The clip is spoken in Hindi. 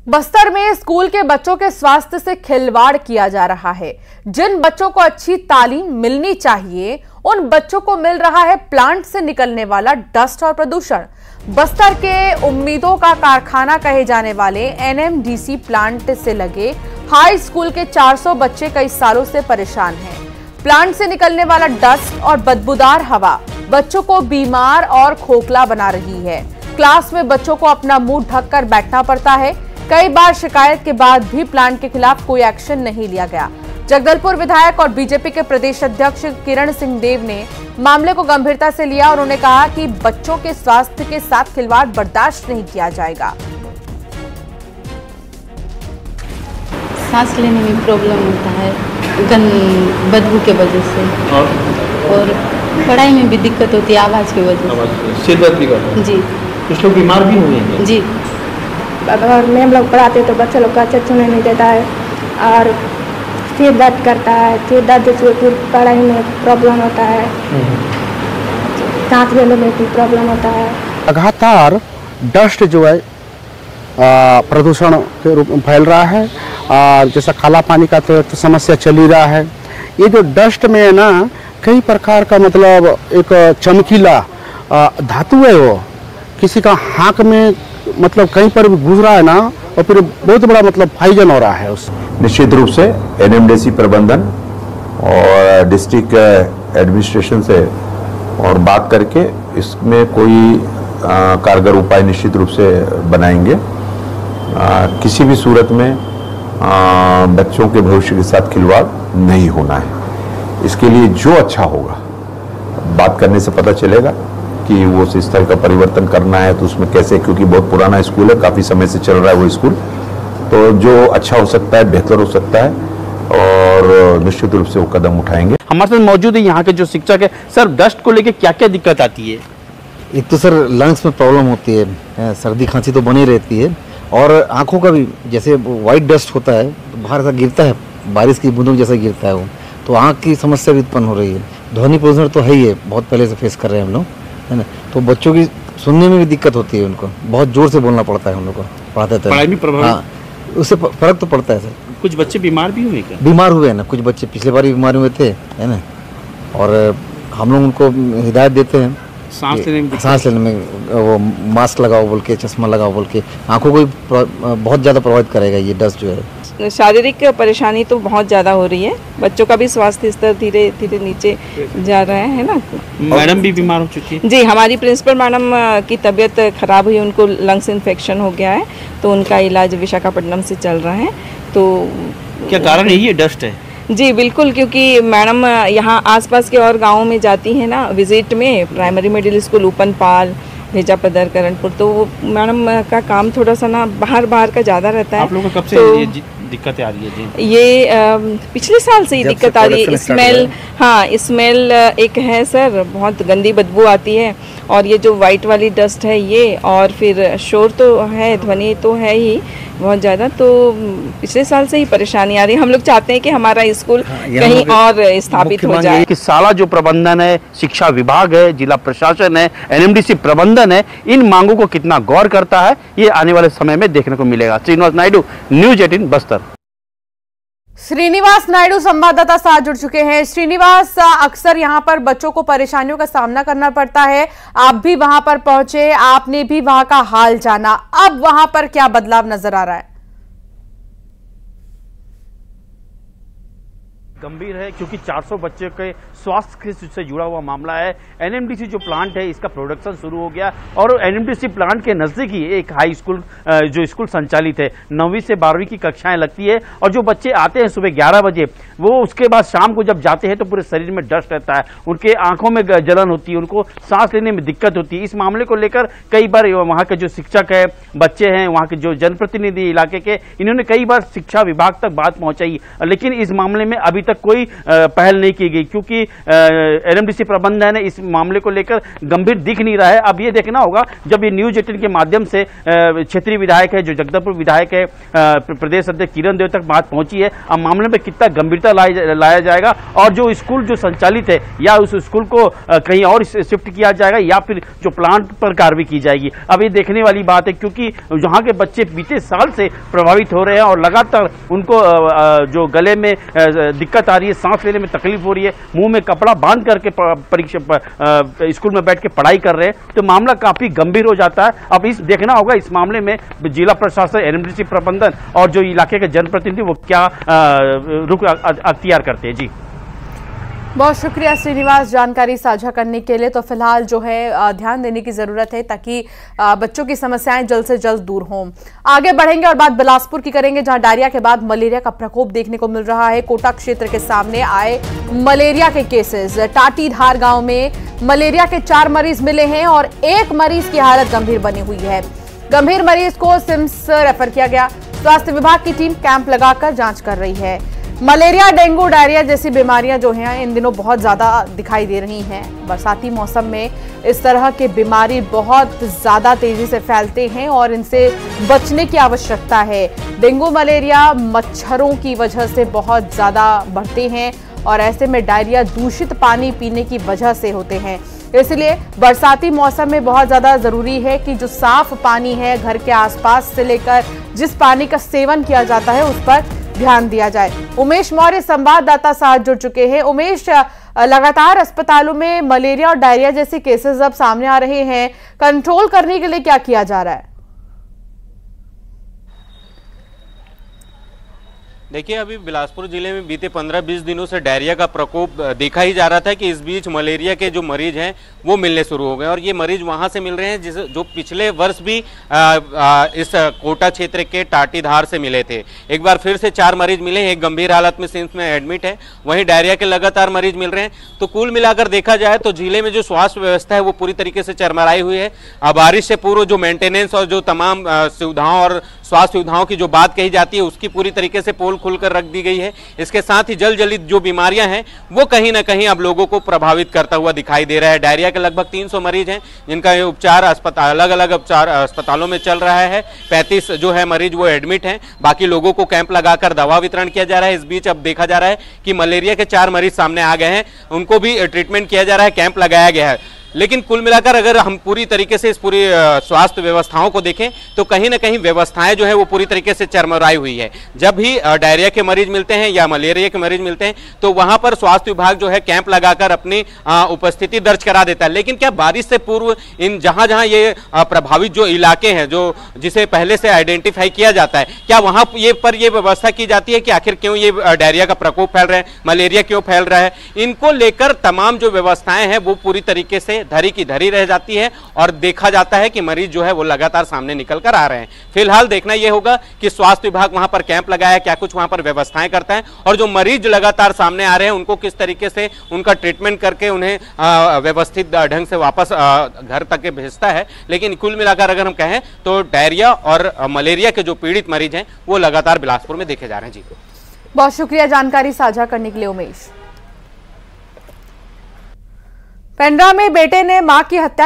बस्तर में स्कूल के बच्चों के स्वास्थ्य से खिलवाड़ किया जा रहा है। जिन बच्चों को अच्छी तालीम मिलनी चाहिए उन बच्चों को मिल रहा है प्लांट से निकलने वाला डस्ट और प्रदूषण। बस्तर के उम्मीदों का कारखाना कहे जाने वाले एनएमडीसी प्लांट से लगे हाई स्कूल के 400 बच्चे कई सालों से परेशान हैं। प्लांट से निकलने वाला डस्ट और बदबूदार हवा बच्चों को बीमार और खोखला बना रही है। क्लास में बच्चों को अपना मुंह ढककर बैठना पड़ता है। कई बार शिकायत के बाद भी प्लांट के खिलाफ कोई एक्शन नहीं लिया गया। जगदलपुर विधायक और बीजेपी के प्रदेश अध्यक्ष किरण सिंह देव ने मामले को गंभीरता से लिया और उन्होंने कहा कि बच्चों के स्वास्थ्य के साथ खिलवाड़ बर्दाश्त नहीं किया जाएगा। सांस लेने में प्रॉब्लम होता है बदबू के वजह से, और पढ़ाई में भी दिक्कत होती है आवाज़ की वजह से। सिर दर्द भी करता है जी। कुछ लोग बीमार भी हुए हैं जी। अगर मैम लोग पढ़ाते तो बच्चे लोग का अच्छा सुनने नहीं देता है और सिर दर्द करता है। सिर दर्द से फिर पढ़ाई में प्रॉब्लम होता है, सांस लेने में भी प्रॉब्लम होता है। लगातार डस्ट जो है प्रदूषण के रूप में फैल रहा है और जैसा काला पानी का तो समस्या चल ही रहा है। ये जो डस्ट में है ना कई प्रकार का मतलब एक चमकीला धातु है, वो किसी का हाथ में मतलब कहीं पर भी घुस रहा है ना और फिर बहुत बड़ा मतलब फाइजन हो रहा है उस। निश्चित रूप से एनएमडीसी प्रबंधन और डिस्ट्रिक्ट एडमिनिस्ट्रेशन से और बात करके इसमें कोई कारगर उपाय निश्चित रूप से बनाएंगे। किसी भी सूरत में बच्चों के भविष्य के साथ खिलवाड़ नहीं होना है। इसके लिए जो अच्छा होगा बात करने से पता चलेगा कि वो इस तरह का परिवर्तन करना है तो उसमें कैसे, क्योंकि बहुत पुराना स्कूल है, काफ़ी समय से चल रहा है वो स्कूल, तो जो अच्छा हो सकता है बेहतर हो सकता है और निश्चित रूप से वो कदम उठाएंगे। हमारे साथ मौजूद है यहाँ के जो शिक्षक है। सर, डस्ट को लेके क्या क्या दिक्कत आती है? एक तो सर लंग्स में प्रॉब्लम होती है, सर्दी खांसी तो बनी रहती है, और आँखों का भी जैसे वाइट डस्ट होता है तो बाहर सा गिरता है, बारिश की बूंदों जैसा गिरता है वो, तो आँख की समस्या भी उत्पन्न हो रही है। ध्वनि प्रदूषण तो है ही है, बहुत पहले से फेस कर रहे हैं हम लोग, है ना। तो बच्चों की सुनने में भी दिक्कत होती है, उनको बहुत जोर से बोलना पड़ता है हम लोग को पढ़ाते थे। पढ़ाई में प्रभाव? हाँ, उससे फर्क तो पड़ता है सर। कुछ बच्चे बीमार भी हुए क्या? बीमार हुए हैं ना, कुछ बच्चे पिछले बार भी बीमार हुए थे, है ना, और हम लोग उनको हिदायत देते हैं सांस लेने में वो मास्क लगाओ बोल के, चश्मा लगाओ बोल के। आँखों को बहुत ज़्यादा प्रभावित करेगा ये डस्ट जो है। शारीरिक परेशानी तो बहुत ज़्यादा हो रही है, बच्चों का भी स्वास्थ्य स्तर धीरे धीरे नीचे जा रहा है ना। मैडम भी बीमार हो चुकी है? जी, हमारी प्रिंसिपल मैडम की तबीयत खराब हुई, उनको लंग्स इन्फेक्शन हो गया है, तो उनका इलाज विशाखापट्टनम से चल रहा है। तो क्या कारण यही है डस्ट है? जी बिल्कुल, क्योंकि मैडम यहाँ आसपास के और गाँवों में जाती हैं ना विजिट में, primary middle school ऊपनपाल, Bhejapadar, Karanpur, तो मैडम का काम थोड़ा सा ना बाहर का ज़्यादा रहता है। आप लोगों को कब से तो ये दिक्कत आ रही है जी? ये पिछले साल से ही दिक्कत आ रही है। स्मेल, हाँ स्मेल एक है सर, बहुत गंदी बदबू आती है, और ये जो वाइट वाली डस्ट है ये, और फिर शोर तो है, ध्वनि तो है ही बहुत ज़्यादा, तो पिछले साल से ही परेशानी आ रही है। हम लोग चाहते हैं कि हमारा स्कूल कहीं और स्थापित हो जाए। कि साला जो प्रबंधन है, शिक्षा विभाग है, जिला प्रशासन है, एनएमडीसी प्रबंधन है, इन मांगों को कितना गौर करता है ये आने वाले समय में देखने को मिलेगा। श्रीनिवास नायडू, न्यूज़ 18 बस्तर। श्रीनिवास नायडू संवाददाता साथ जुड़ चुके हैं। श्रीनिवास, अक्सर यहाँ पर बच्चों को परेशानियों का सामना करना पड़ता है, आप भी वहां पर पहुंचे, आपने भी वहां का हाल जाना, अब वहां पर क्या बदलाव नजर आ रहा है? गंभीर है क्योंकि 400 बच्चों के स्वास्थ्य से जुड़ा हुआ मामला है। एनएमडीसी जो प्लांट है इसका प्रोडक्शन शुरू हो गया और एनएमडीसी प्लांट के नजदीक ही एक हाई स्कूल जो स्कूल संचालित है, 9वीं से 12वीं की कक्षाएं लगती है, और जो बच्चे आते हैं सुबह 11 बजे, वो उसके बाद शाम को जब जाते हैं तो पूरे शरीर में डस्ट रहता है, उनके आंखों में जलन होती है, उनको सांस लेने में दिक्कत होती है। इस मामले को लेकर कई बार वहाँ के जो शिक्षक है, बच्चे हैं, वहाँ के जो जनप्रतिनिधि इलाके के, इन्होंने कई बार शिक्षा विभाग तक बात पहुंचाई, लेकिन इस मामले में अभी तक कोई पहल नहीं की गई, क्योंकि एनएमडीसी प्रबंधन इस मामले को लेकर गंभीर दिख नहीं रहा है। अब ये देखना होगा जब ये न्यूज 18 के माध्यम से क्षेत्रीय विधायक है, जो जगदलपुर विधायक है, प्रदेश अध्यक्ष किरण देव तक बात पहुंची है, अब मामले में कितना गंभीरता लाया जाएगा और जो स्कूल जो संचालित है या उस स्कूल को कहीं और शिफ्ट किया जाएगा या फिर जो प्लांट पर कार्रवाई की जाएगी, अब ये देखने वाली बात है। क्योंकि यहाँ के बच्चे बीते साल से प्रभावित हो रहे हैं और लगातार उनको जो गले में दिक्कत आ रही है, सांस लेने में तकलीफ हो रही है, मुंह में कपड़ा बांध करके परीक्षा स्कूल में बैठ के पढ़ाई कर रहे हैं, तो मामला काफी गंभीर हो जाता है। अब इस देखना होगा इस मामले में जिला प्रशासन, एनएमडीसी प्रबंधन और जो इलाके के जनप्रतिनिधि वो क्या रुख अख्तियार करते हैं। जी बहुत शुक्रिया श्रीनिवास जानकारी साझा करने के लिए। तो फिलहाल जो है ध्यान देने की जरूरत है ताकि बच्चों की समस्याएं जल्द से जल्द दूर हों। आगे बढ़ेंगे और बात बिलासपुर की करेंगे, जहां डायरिया के बाद मलेरिया का प्रकोप देखने को मिल रहा है। कोटा क्षेत्र के सामने आए मलेरिया के केसेस। टाटीधार गांव में मलेरिया के 4 मरीज मिले हैं और 1 मरीज की हालत गंभीर बनी हुई है। गंभीर मरीज को सिम्स रेफर किया गया। स्वास्थ्य विभाग की टीम कैंप लगाकर जांच कर रही है। मलेरिया, डेंगू, डायरिया जैसी बीमारियां जो हैं इन दिनों बहुत ज़्यादा दिखाई दे रही हैं। बरसाती मौसम में इस तरह के बीमारी बहुत ज़्यादा तेज़ी से फैलते हैं और इनसे बचने की आवश्यकता है। डेंगू, मलेरिया मच्छरों की वजह से बहुत ज़्यादा बढ़ते हैं और ऐसे में डायरिया दूषित पानी पीने की वजह से होते हैं। इसलिए बरसाती मौसम में बहुत ज़्यादा ज़रूरी है कि जो साफ पानी है घर के आसपास से लेकर जिस पानी का सेवन किया जाता है उस पर ध्यान दिया जाए। उमेश मौर्य संवाददाता साथ जुड़ चुके हैं। उमेश, लगातार अस्पतालों में मलेरिया और डायरिया जैसे केसेस अब सामने आ रहे हैं, कंट्रोल करने के लिए क्या किया जा रहा है? देखिए, अभी बिलासपुर जिले में बीते 15-20 दिनों से डायरिया का प्रकोप देखा ही जा रहा था कि इस बीच मलेरिया के जो मरीज हैं वो मिलने शुरू हो गए और ये मरीज वहां से मिल रहे हैं जो पिछले वर्ष भी इस कोटा क्षेत्र के टाटीधार से मिले थे। एक बार फिर से 4 मरीज मिले हैं, एक गंभीर हालत में सिम्स में एडमिट है, वहीं डायरिया के लगातार मरीज मिल रहे हैं। तो कुल मिलाकर देखा जाए तो जिले में जो स्वास्थ्य व्यवस्था है वो पूरी तरीके से चरमराई हुई है। बारिश से पूर्व जो मेंटेनेंस और जो तमाम सुविधाओं और स्वास्थ्य सुविधाओं की जो बात कही जाती है उसकी पूरी तरीके से पोल खुलकर रख दी गई है। इसके साथ ही जल जलित जो बीमारियां हैं वो कहीं ना कहीं अब लोगों को प्रभावित करता हुआ दिखाई दे रहा है। डायरिया के लगभग 300 मरीज हैं जिनका उपचार अलग अलग उपचार अस्पतालों में चल रहा है। 35 जो है मरीज वो एडमिट हैं, बाकी लोगों को कैंप लगाकर दवा वितरण किया जा रहा है। इस बीच अब देखा जा रहा है कि मलेरिया के 4 मरीज सामने आ गए हैं, उनको भी ट्रीटमेंट किया जा रहा है, कैंप लगाया गया है। लेकिन कुल मिलाकर अगर हम पूरी तरीके से इस पूरी स्वास्थ्य व्यवस्थाओं को देखें तो कहीं ना कहीं व्यवस्थाएं जो है वो पूरी तरीके से चरमराई हुई है। जब भी डायरिया के मरीज मिलते हैं या मलेरिया के मरीज मिलते हैं तो वहां पर स्वास्थ्य विभाग जो है कैंप लगाकर अपनी उपस्थिति दर्ज करा देता है। लेकिन क्या बारिश से पूर्व इन जहां जहां ये प्रभावित जो इलाके हैं जो जिसे पहले से आइडेंटिफाई किया जाता है, क्या वहां ये व्यवस्था की जाती है कि आखिर क्यों ये डायरिया का प्रकोप फैल रहा है, मलेरिया क्यों फैल रहा है? इनको लेकर तमाम जो व्यवस्थाएं हैं वो पूरी तरीके से धरी की धरी रह जाती है और देखा जाता है कि मरीज जो है वो लगातार सामने निकल कर आ रहे हैं। फिलहाल देखना यह होगा कि स्वास्थ्य विभाग वहां पर कैंप लगाया, क्या कुछ वहां पर व्यवस्थाएं करता है और जो मरीज लगातार सामने आ रहे हैं उनको किस तरीके से उनका ट्रीटमेंट करके उन्हें व्यवस्थित ढंग से वापस घर तक भेजता है। लेकिन कुल मिलाकर अगर हम कहें तो डायरिया और मलेरिया के जो पीड़ित मरीज हैं वो लगातार बिलासपुर में देखे जा रहे हैं। जी बहुत शुक्रिया जानकारी साझा करने के लिए उमेश। पेंड्रा में बेटे ने मां की हत्या